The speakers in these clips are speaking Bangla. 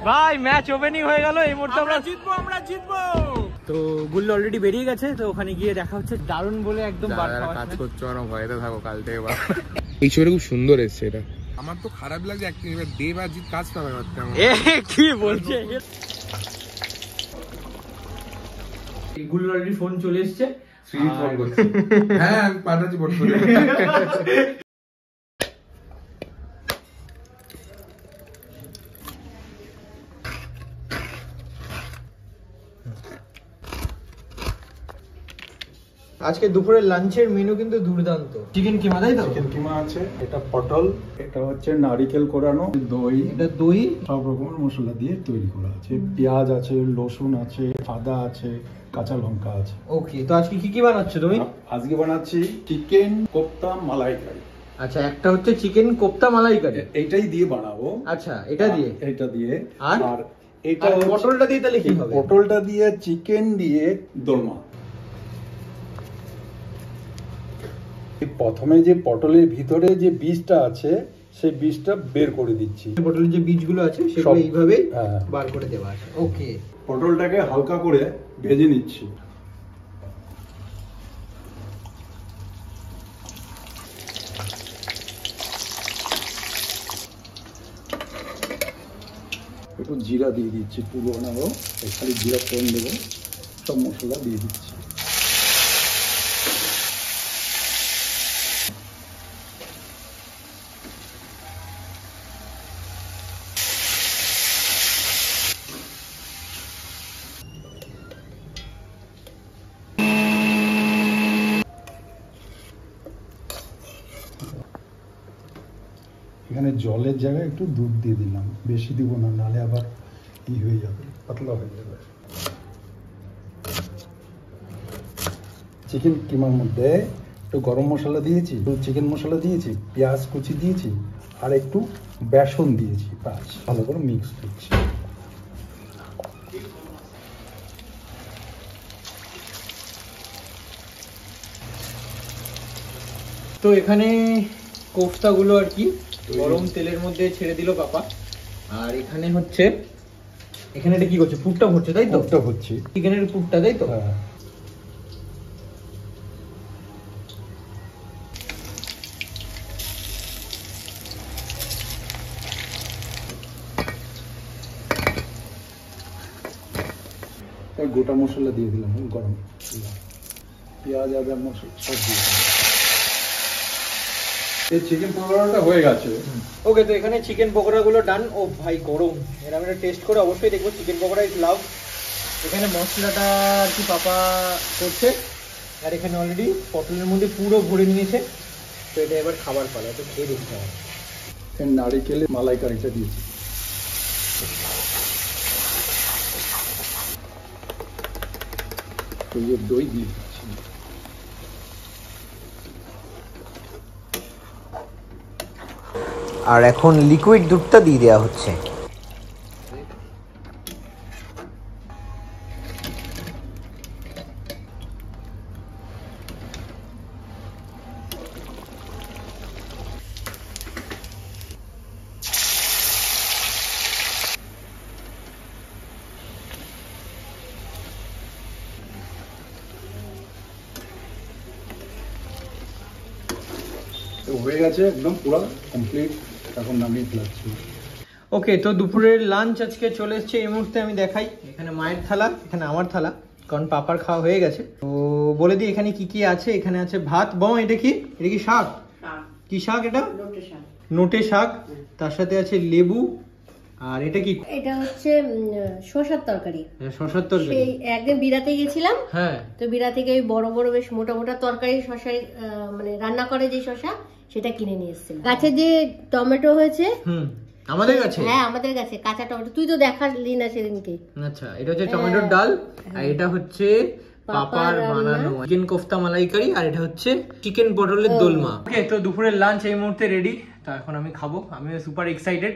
ভাই ম্যাচ ওপেনিং হয়ে গেল, এই মুহূর্তে আমরা জিতবো। তো গুল্লো অলরেডি বেরিয়ে গেছে, তো ওখানে গিয়ে দেখা হচ্ছে। দারুণ বলে একদম কাজ করছো, অনেক ভয়তে থাকো কাল থেকে। এই ছবিটা খুব সুন্দর এসছে। এটা আমার তো খারাপ লাগছে অ্যাক্টিং, এবার দেব আর জিৎ কাজ পাবে কি বলছে। গুল্লো অলরেডি ফোন চলে এসছে, হ্যাঁ আমি পাঠাচ্ছি পোর্টফোলিও। আজকে দুপুরের লাঞ্চের মেনু কিন্তু দুর্দান্ত। চিকেন কিমা, তাই তো? চিকেন কিমা আছে, এটা পটল, এটা হচ্ছে নারিকেল কোরানো, দই, এটা দই, সব রকমের মশলা দিয়ে তৈরি করা আছে। পেঁয়াজ আছে, রসুন আছে, আদা আছে, কাঁচা লঙ্কা আছে। ওকে, তো আজকে কি কি বানাচ্ছো তুমি? আজকে বানাচ্ছি চিকেন কোপ্তা মালাইকারি। আচ্ছা, একটা হচ্ছে চিকেন কোপ্তা মালাইকারি, এইটাই দিয়ে বানাবো। আচ্ছা, এটা দিয়ে, এটা দিয়ে। আর এটা পটলটা দিয়ে তাহলে কি হবে? পটলটা দিয়ে চিকেন দিয়ে দোলমা। প্রথমে যে পটলের ভিতরে যে বীজটা আছে সেই বীজটা বের করে দিচ্ছি। পটলের যে বীজগুলো আছে সেগুলো এইভাবে বার করে দেওয়া আছে। ওকে, পটলটাকে হালকা করে ভেজে নিচ্ছি। একটু জিরা দিয়ে দিচ্ছি, পুরো বানাবো, খালি জিরা ফোড়ন দেবো, সব মশলা দিয়ে দিচ্ছি। এখানে জলের জায়গায় একটু দুধ দিয়ে দিলাম, বেশি দিব না, নালে আবার ই হয়ে যাবে, পাতলা হয়ে যাবে। চিকেন কিমার মধ্যে একটু গরম মশলা দিয়েছি, একটু চিকেন মশলা দিয়েছি, পেঁয়াজ কুচি দিয়েছি, আর একটু বেসন দিয়েছি। ব্যাস, ভালো করে মিক্স করছি। তো এখানে কোফতাগুলো আর কি গরম তেলের মধ্যে ছেড়ে দিল পাপা। আর এখানে হচ্ছে, এখানে এটা কি করছে? পুরটা ভরছে, তাই তো? পুরটা হচ্ছে চিকেনের পুরটা, তাই তো? হ্যাঁ। গোটা মশলা দিয়ে দিলাম, গরম পেঁয়াজ, আদা, মশলা সব দিয়ে দিলাম। এই চিকেন পকোড়াটা হয়ে গেছে। ওকে, তো এখানে চিকেন পকোড়াগুলো ডান। ও ভাই গরম, এরা আমরা টেস্ট করে অবশ্যই দেখবো। Chicken pakora is love. এখানে মশলাটা আর কি পাপা করছে, আর এখানে অলরেডি পটলের মধ্যে পুরো ভরে নিয়েছে। তো এটা এবার খাবার পালা, তো খেয়ে দেখতে হবে। নারিকেলের মালাইকারিটা দিয়েছি, দই দিয়ে দিচ্ছি। আর এখন লিকুইড দুধটা দিয়ে দেওয়া হচ্ছে। হয়ে গেছে, একদম পুরো কমপ্লিট। এখন নামিয়ে ফেলাচ্ছি। ওকে, তো দুপুরের লাঞ্চ আজকে চলে এসছে। এই মুহূর্তে আমি দেখাই, এখানে মায়ের থালা, এখানে আমার থালা, কারণ পাপার খাওয়া হয়ে গেছে। তো বলে দিই এখানে কি কি আছে। এখানে আছে ভাত। বম, এটা কি? এটা কি শাক? কি শাক এটা? নোটে শাক। তার সাথে আছে লেবু। আর এটা কি? এটা হচ্ছে শসার তরকারি। শসার তরকারি। সেই একদিন বিরাতে গেছিলাম, হ্যাঁ, তো বিরা থেকে ওই বড় বড় বেশ মোটা মোটা তরকারি শসার, মানে রান্না করে যে শসা, সেটা কিনে নিয়ে এসেছিলাম। গাছে যে টমেটো হয়েছে, আমাদের কাছে? হ্যাঁ, আমাদের কাছে কাঁচা টমেটো। তুই তো দেখালি না সেদিনকে। আচ্ছা, এটা হচ্ছে টমেটোর ডাল, আর এটা হচ্ছে পাপার বানানো চিকেন কোফতা মালাইকারি, আর এটা হচ্ছে চিকেন পটলের দোলমা। ওকে, তো দুপুরের লাঞ্চ এই মুহূর্তে রেডি। তো এখন আমি খাবো, আমি সুপার এক্সাইটেড।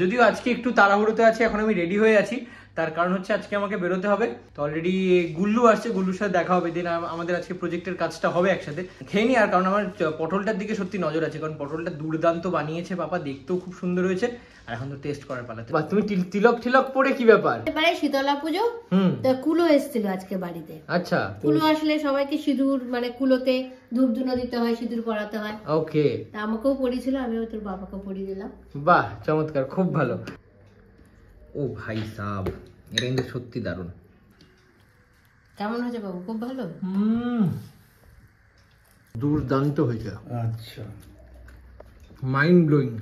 যদিও আজকে একটু তাড়াহুড়োতে আছি, এখন আমি রেডি হয়ে আছি। তার কারণ হচ্ছে আজকে আমাকে বেরোতে হবে। তো অলরেডি গুল্লু আসছে, গুল্লুর সাথে দেখা হবে, দিন আমাদের আজকে প্রজেক্টের কাজটা হবে একসাথে। খেয়ে নি আর, কারণ আমার পটলটার দিকে সত্যি নজর আছে, কারণ পটলটা দুর্দান্ত বানিয়েছে বাবা, দেখতেও খুব সুন্দর হয়েছে। আর এখন তো টেস্ট করার পালা। তুমি তিলক টিলক পরে কি ব্যাপার? এবারে শীতলা পুজো, তো কুলো এসেছিল আজকে বাড়িতে। আচ্ছা, কুলো আসলে সবাইকে সিঁদুর মানে কুলোতে ধূপ ধুনো দিতে হয়, সিঁদুর পরাতে হয়। ওকে, তা আমাকেও পরিয়েছিল, আমিও তোর বাবাকে পরিয়ে দিলাম। বাহ চমৎকার, খুব ভালো। ও ভাই সাব, এটা কিন্তু সত্যি দারুণ। কেমন হয়েছে বাবু? খুব ভালো, দুর্দান্ত হয়েছে। আচ্ছা, মাইন্ড ব্লোয়িং।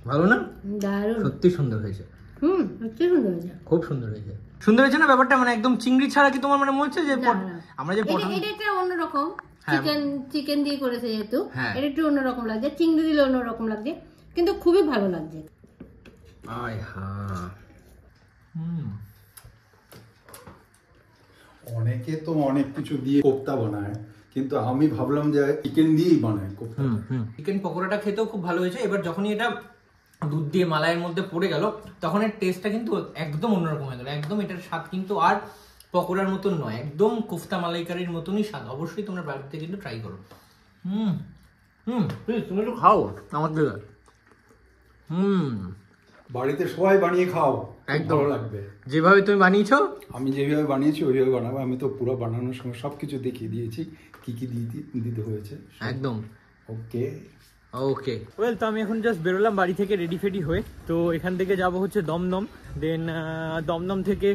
ভালো না? দারুণ, সত্যি সুন্দর হয়েছে। সত্যি সুন্দর হয়েছে, খুব সুন্দর হয়েছে। সুন্দর হয়েছে না ব্যাপারটা? মানে একদম চিংড়ি ছাড়া কি তোমার মনে হচ্ছে যে আমরা যে এটা একটা অন্যরকম চিকেন দিয়ে করেছে যেহেতু, এটা একটু অন্যরকম লাগছে, চিংড়ি দিলে অন্যরকম লাগছে, কিন্তু খুবই ভালো লাগছে। আয় হা, অনেকে তো অনেক কিছু দিয়ে কোপ্তা বানায়, কিন্তু আমি ভাবলাম যে চিকেন দিয়েই বানায় কোপ্তা। চিকেন পকোড়াটা খেতেও খুব ভালো হয়েছে। এবার যখনই এটা দুধ দিয়ে মালাইয়ের মধ্যে পড়ে গেল, তখন এর টেস্টটা কিন্তু একদম অন্যরকম হয়ে গেল। একদম এটার স্বাদ কিন্তু আর পকোড়ার মতন নয়, একদম কোফতা মালাইকারির মতনই স্বাদ। অবশ্যই তোমরা বাড়িতে কিন্তু ট্রাই করো। প্লিজ তুমি একটু খাও আমার দিকে। বাড়িতে সবাই বানিয়ে খাও, একদম ভালো লাগবে। যেভাবে তুমি বানিয়েছো, আমি যেভাবে বানিয়েছি ওইভাবে বানাবো। আমি তো পুরো বানানোর সময় সবকিছু দেখিয়ে দিয়েছি, কি কি দিতে হয়েছে একদম। ওকে ওকে ওয়েল, তো আমি এখন জাস্ট বেরোলাম বাড়ি থেকে রেডি ফেডি হয়ে। তো এখান থেকে যাব হচ্ছে দমদম, দেন দমদম থেকে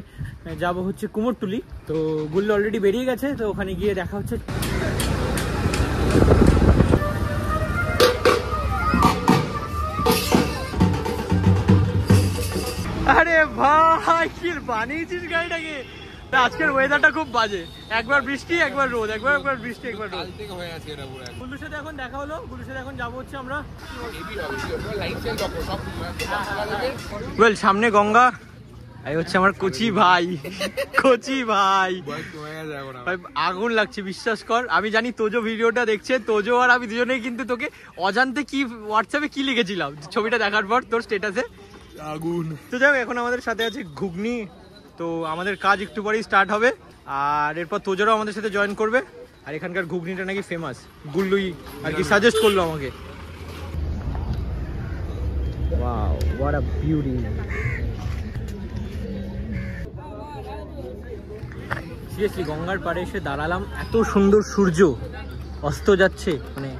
যাব হচ্ছে কুমোরটুলি। তো গুল্লু অলরেডি বেরিয়ে গেছে, তো ওখানে গিয়ে দেখা হচ্ছে। আরে ভাই, কি বানিয়েছিস গাড়িটাকে! আজকের ওয়েদারটা খুব বাজে, একবার বৃষ্টি একবার রোদ, একবার বৃষ্টি একবার রোদ। গুল্লুর সাথে এখন দেখা হলো, গুল্লুর সাথে এখন যাবো হচ্ছে আমরা। ওয়েল, সামনে গঙ্গা, এই হচ্ছে আমার কচি ভাই, কচি ভাই। আগুন লাগছে বিশ্বাস কর। আমি জানি তোজো ভিডিওটা দেখছে, তোজো আর আমি দুজনেই কিন্তু তোকে অজান্তে কি হোয়াটসঅ্যাপে কি লিখেছিলাম ছবিটা দেখার পর তোর স্ট্যাটাসে, আগুন। তো যাই, এখন আমাদের সাথে আছে ঘুগনি। তো আমাদের কাজ একটু পরেই স্টার্ট হবে, আর এরপর তোজোরাও আমাদের সাথে জয়েন করবে। আর এখানকার ঘুগনিটা নাকি ফেমাস, গুল্লুই আর কি সাজেস্ট করলো আমাকে। Wow, what a beauty. Seriously গঙ্গার পাড়ে এসে দাঁড়ালাম, এত সুন্দর সূর্য অস্ত যাচ্ছে, মানে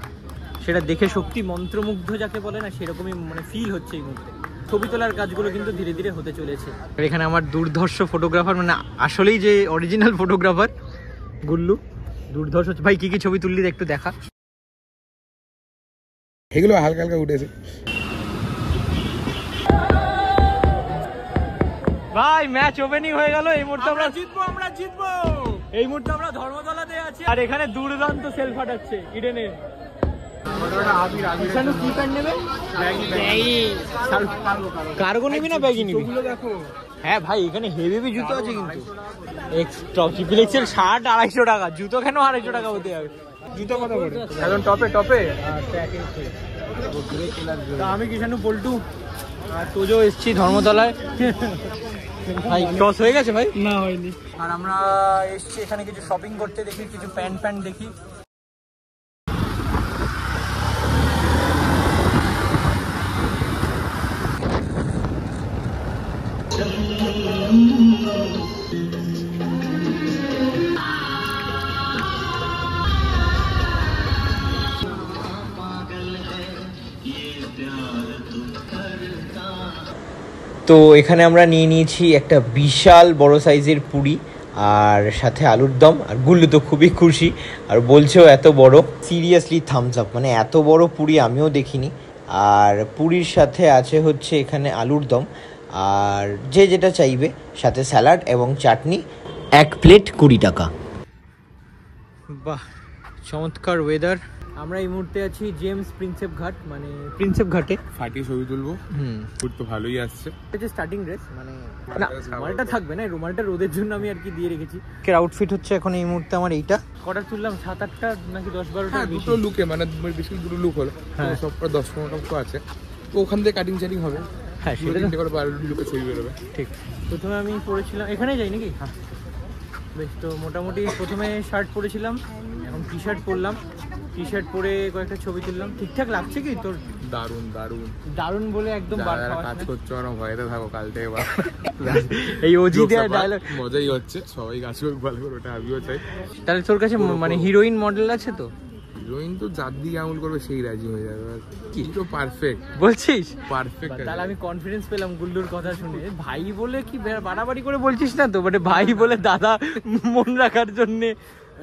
সেটা দেখে সত্যি মন্ত্রমুগ্ধ যাকে বলে না, সেরকমই মানে ফিল হচ্ছে এই মুহূর্তে। ছবি তোলার কাজগুলো কিন্তু ধীরে ধীরে হতে চলেছে। এখানে আমার দুর্ধর্ষ ফটোগ্রাফার, মানে আসলেই যে অরিজিনাল ফটোগ্রাফার গুল্লু, দুর্ধর্ষ। ভাই কি কি ছবি তুললি একটু দেখা। এগুলো হালকা হালকা উঠেছে ভাই। ম্যাচ ওপেনিং হয়ে গেল, এই মুহূর্তে আমরা জিতবো, আমরা জিতবো। এই মুহূর্তে আমরা ধর্মতলাতে আছি, আর এখানে দুর্দান্ত সেল ফাটাচ্ছে ইডেনের। কি প্যান্ট নেবে? কার্গো নিবি না ব্যাগি নিবি? হ্যাঁ ভাই, এখানে হেভি জুতো আছে কিন্তু। ট্রিপল এক্সেল শার্ট 250 টাকা, জুতো কেন 250 টাকা হতে হবে? জুতো কত করে এখন? টপে টপে। আমি কিষানু পল্টু আর তোজো এসছি ধর্মতলায়। ভাই টস হয়ে গেছে ভাই? না হয়নি। আর আমরা এসছি এখানে কিছু শপিং করতে, দেখি কিছু প্যান্ট দেখি। তো এখানে আমরা নিয়ে নিয়েছি একটা বিশাল বড় সাইজের পুরি, আর সাথে আলুর দম। আর গুল্লু তো খুবই খুশি, আর বলছেও এত বড়। সিরিয়াসলি থামস আপ, মানে এত বড় পুরি আমিও দেখিনি। আর পুরির সাথে আছে হচ্ছে এখানে আলুর দম, আর যে যেটা চাইবে, সাথে স্যালাড এবং চাটনি। 1 প্লেট 20 টাকা। বাহ, চমৎকার ওয়েদার। আমরা এই মুহূর্তে আছি জেমস প্রিন্সেপ ঘাট, মানে প্রিন্সেপ ঘাটে। ফাটিয়ে ছবি তুলবো, ফুট তো ভালোই আসছে। এটা স্টার্টিং ড্রেস, মানে না রুমালটা থাকবে না, রুমালটা রোদের জন্য আমি আর কি দিয়ে রেখেছি। এর আউটফিট হচ্ছে এখন এই মুহূর্তে আমার এইটা। কটা তুললাম? 7-8টা নাকি 10-12টা? দুটো লুকে, মানে বেশি দুটো লুক হলো, সব 10-15টা তো আছে। তো ওখান থেকে কাটিং চাটিং হবে। হ্যাঁ, সেটা করে 12 লুকে ছবি বেরোবে। ঠিক। প্রথমে আমি পরেছিলাম, এখানে যাই নাকি? হ্যাঁ বেশ। তো মোটামুটি প্রথমে শার্ট পরেছিলাম, এখন টি শার্ট পরলাম। টি শার্ট পরে কয়েকটা ছবি তুললাম। ঠিকঠাক লাগছে কি তোর? দারুন দারুন দারুন বলে একদম বার খাওয়া। কাজ করছো আর ভয়তে থাকো, কাল থেকে এই ওজি দেওয়ার ডায়লগ মজাই হচ্ছে। সবাই কাজ করবে ভালো করে, ওটা আমিও চাই। তাহলে তোর কাছে মানে হিরোইন মডেল আছে তো? হিরোইন তো যার দিকে আঙুল করবে সেই রাজি হয়ে যাবে। কি তো পারফেক্ট বলছিস? পারফেক্ট। তাহলে আমি কনফিডেন্স পেলাম গুল্লুর কথা শুনে। ভাই বলে কি বাড়াবাড়ি করে বলছিস না তো? মানে ভাই বলে দাদা মন রাখার জন্য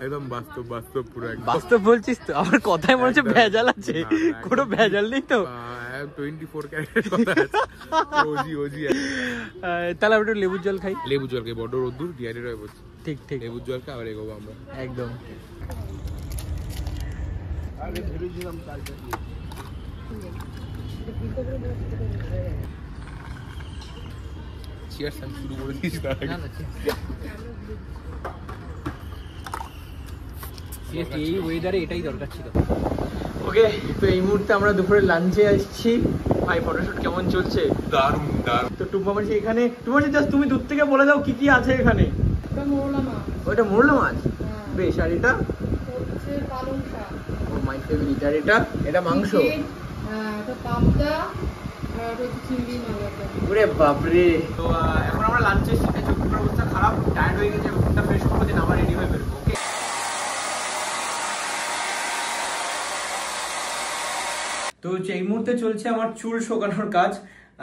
একদম বাস্তব বাস্তব, পুরো বাস্তব বলছিস তো? আমার কথায় মনে হচ্ছে ভেজাল আছে। কোনো ভেজাল নেই তো? 24 ক্যারেটের কথা আছে। ওজি ওজি। তাহলে আমি একটু লেবুর জল খাই। লেবু জল খাই, বড় রোদ্দুর, ডিহাইড্রেট হয়ে পড়ছে। ঠিক ঠিক, লেবুর জল খাই, আবার এগোবো আমরা একদম। চিয়ার্স আমি শুরু করে দিয়েছি তার আগে। এই ওয়েদারে এটাই দরকার ছিল। ওকে, তো এই মুহূর্তে আমরা দুপুরে লাঞ্চে আসছি। ভাই ফটোশুট কেমন চলছে? দারুণ দারুণ। তো টুম্পা মাসি এখানে, টুম্পা মাসি জাস্ট তুমি দূর থেকে বলে দাও কি কি আছে এখানে। ওইটা মোরলা মাছ, বেশ। আর এটা পালং শাক, ও মাই ফেভারিট। আর এটা মাংস। এটা পাবদা, আর এটা চিংড়ি মাছ। ওরে বাপরে। তো এখন আমরা লাঞ্চে এসেছি, চোখের অবস্থা খারাপ, টায়ার্ড হয়ে গেছে। মুখটা ফ্রেশ করবো, দিন আবার রেডি হয়ে বেরোবো। ওকে। তো এই মুহূর্তে চলছে আমার চুল শোকানোর কাজ,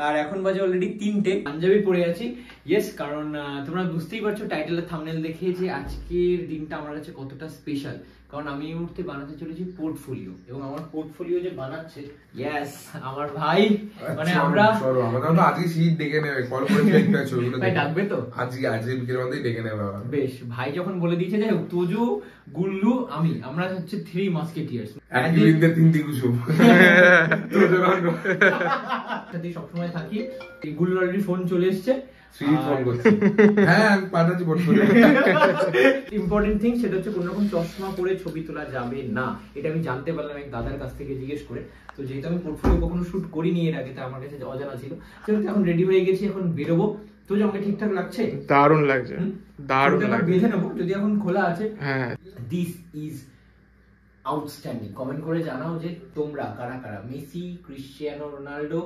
আর এখন বাজে অলরেডি 3টে। পাঞ্জাবি পরে আছি, ইয়েস, কারণ তোমরা বুঝতেই পারছো টাইটেলের থাম্বনেল দেখে যে আজকের দিনটা আমার কাছে কতটা স্পেশাল। কারণ আমি এই মুহূর্তে বানাতে চলেছি পোর্টফোলিও, এবং আমার পোর্টফোলিও যে বানাচ্ছে, ইয়েস, আমার ভাই। মানে আমরা তো আজকে শীত ডেকে নেবে, কল করে দেখতে ছবিগুলো ভাই ডাকবে তো আজকে বিকেলের মধ্যেই ডেকে নেবে। বেশ, ভাই যখন বলে দিয়েছে যে তোজু, গুল্লু, আমরা হচ্ছে 3 মাস্কেটিয়ার্স। একই বিন্দে 3টি কুসুম সাথে সবসময় থাকি। গুল্লুর অলরেডি ফোন চলে এসছে, ফোন করছি। হ্যাঁ আমি পাঠাচ্ছি পোর্টফোলিও। ইম্পর্টেন্ট থিং সেটা হচ্ছে কোনো রকম চশমা পরে ছবি তোলা যাবে না। এটা আমি জানতে পারলাম এক দাদার কাছ থেকে জিজ্ঞেস করে। তো যেহেতু আমি পোর্টফোলিও কখনো শুট করিনি এর আগে, তাই আমার কাছে অজানা ছিল। সেহেতু এখন রেডি হয়ে গেছি, এখন বেরোবো। তো যে আমাকে ঠিকঠাক লাগছে? দারুণ লাগছে, দারুণ লাগছে। বেঁধে নেবো, যদি এখন খোলা আছে। হ্যাঁ, দিস ইজ আউটস্ট্যান্ডিং। কমেন্ট করে জানাও যে তোমরা কারা কারা মেসি, ক্রিশ্চিয়ানো রোনাল্ডো,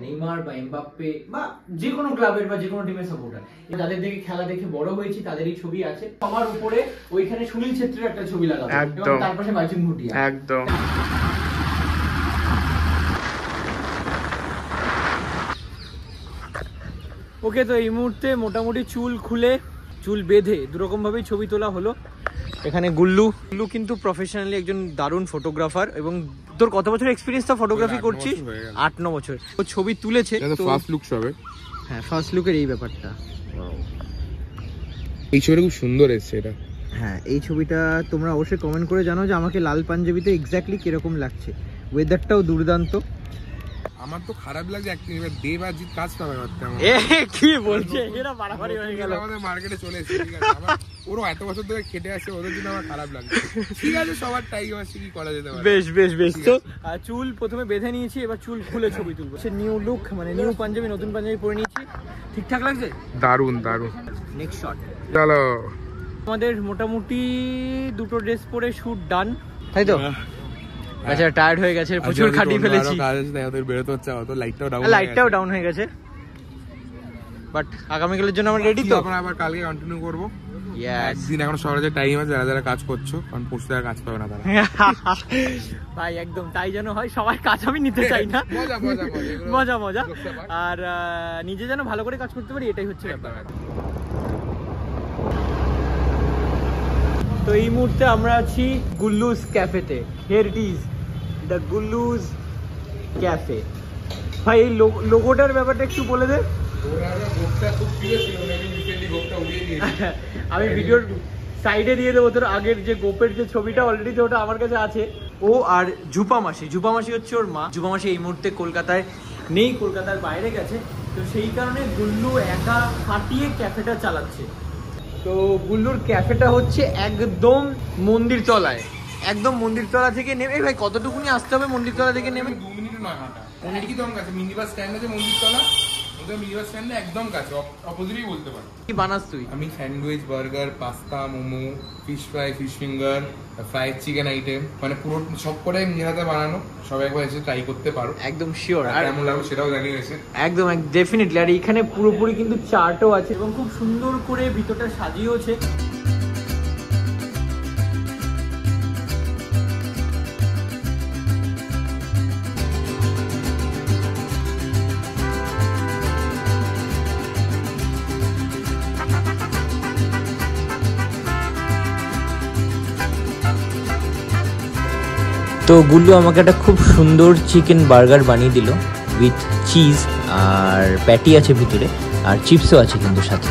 নেইমার বা এমবাপ্পে বা যে কোনো ক্লাবের বা যে কোনো টিমের সাপোর্টার, যাদের দেখে খেলা দেখে বড় হয়েছি তাদেরই ছবি আছে। আমার উপরে ওইখানে সুনীল ছেত্রীর একটা ছবি লাগাবো, এবং তার পাশে বাইচুং ভুটিয়া। একদম। ওকে, তো এই মুহূর্তে মোটামুটি চুল খুলে, চুল বেঁধে দুরকম ভাবেই ছবি তোলা হলো। এখানে গুল্লু কিন্তু প্রফেশনালি একজন দারুণ ফটোগ্রাফার। এবং তোর কত বছর এক্সপিরিয়েন্স তো ফটোগ্রাফি করছিস? 8-9 বছর। ও ছবি তুলেছে। ফার্স্ট লুক হবে। হ্যাঁ, ফার্স্ট লুকের এই ব্যাপারটা। এই ছবিটা খুব সুন্দর এসেছে এটা। হ্যাঁ, এই ছবিটা তোমরা অবশ্যই কমেন্ট করে জানাও যে আমাকে লাল পাঞ্জাবিতে এক্স্যাক্টলি কিরকম লাগছে। ওয়েদারটাও দুর্দান্ত। আমার তো খারাপ লাগছে একদিন, এবার দেব আর জিৎ কাজ পাবে করতে। কি বলছে, এরা বাড়াবাড়ি হয়ে গেল। আমাদের মার্কেটে চলে এসেছে, ঠিক আছে। ওরও এত বছর ধরে খেটে আসছে, ওদের জন্য আমার খারাপ লাগছে। ঠিক আছে, সবার টাইম আছে, কি করা যেতে পারে। বেশ। তো চুল প্রথমে বেঁধে নিয়েছি, এবার চুল খুলে ছবি তুলবো। সে নিউ লুক, মানে নিউ পাঞ্জাবি, নতুন পাঞ্জাবি পরে নিয়েছি। ঠিকঠাক লাগছে? দারুণ দারুণ। নেক্সট শট চলো। আমাদের মোটামুটি 2টো ড্রেস পরে শুট ডান, তাই তো? আচ্ছা, টায়ার্ড হয়ে গেছে, প্রচুর খাটিয়ে ফেলেছি। লাইটটাও ডাউন হয়ে গেছে, বাট আগামীকালের জন্য আমরা রেডি তো। আমরা আবার কালকে কন্টিনিউ করবো। Yes. একদিন এখন সবার যে টাইম আছে, যারা যারা কাজ করছো, কারণ পরশু যারা কাজ পাবে না তারা। ভাই একদম তাই যেন হয়, সবাই কাজ আমি নিতে চাই না। মজা। আর নিজে যেন ভালো করে কাজ করতে পারি, এটাই হচ্ছে ব্যাপার। তো এই মুহূর্তে আমরা আছি গুল্লুজ ক্যাফেতে। Here it is the Gullu's cafe. ভাই এই লোগোটার ব্যাপারটা একটু বলে দে। আমি ভিডিওর সাইডে দিয়ে দেবো তোর আগের যে গোপের যে ছবিটা, অলরেডি তো ওটা আমার কাছে আছে। ও আর ঝুপা মাসি হচ্ছে ওর মা। ঝুপা মাসি এই মুহূর্তে কলকাতায় নেই, কলকাতার বাইরে গেছে, তো সেই কারণে গুল্লু একা খাটিয়ে ক্যাফেটা চালাচ্ছে। তো গুল্লুর ক্যাফেটা হচ্ছে একদম মন্দির তলায়, একদম মন্দির তলা থেকে নেমে। ভাই কতটুকুনি আসতে হবে মন্দির তলা থেকে নেমে? 2 মিনিট নয় হাঁটা, একদম কাছে। মিনি বাস স্ট্যান্ড আছে মন্দির তলা, মিনি বাস স্ট্যান্ডে একদম কাছে, অপোজিটই বলতে পারো। কি বানাস তুই? আমি sandwich, burger, pasta, momo, fish fry, fish finger, fried chicken item, মানে পুরো সব কটাই নিজের হাতে বানানো। সবাই একবার এসে ট্রাই করতে পারো, একদম শিওর। আর কেমন লাগবে সেটাও জানিয়ে এসে। একদম ডেফিনেটলি। আর এখানে পুরোপুরি কিন্তু চার্টও আছে এবং খুব সুন্দর করে ভিতরটা সাজিয়েওছে। তো গুল্লু আমাকে একটা খুব সুন্দর চিকেন বার্গার বানিয়ে দিল উইথ চিজ, আর প্যাটি আছে ভিতরে, আর চিপসও আছে কিন্তু সাথে।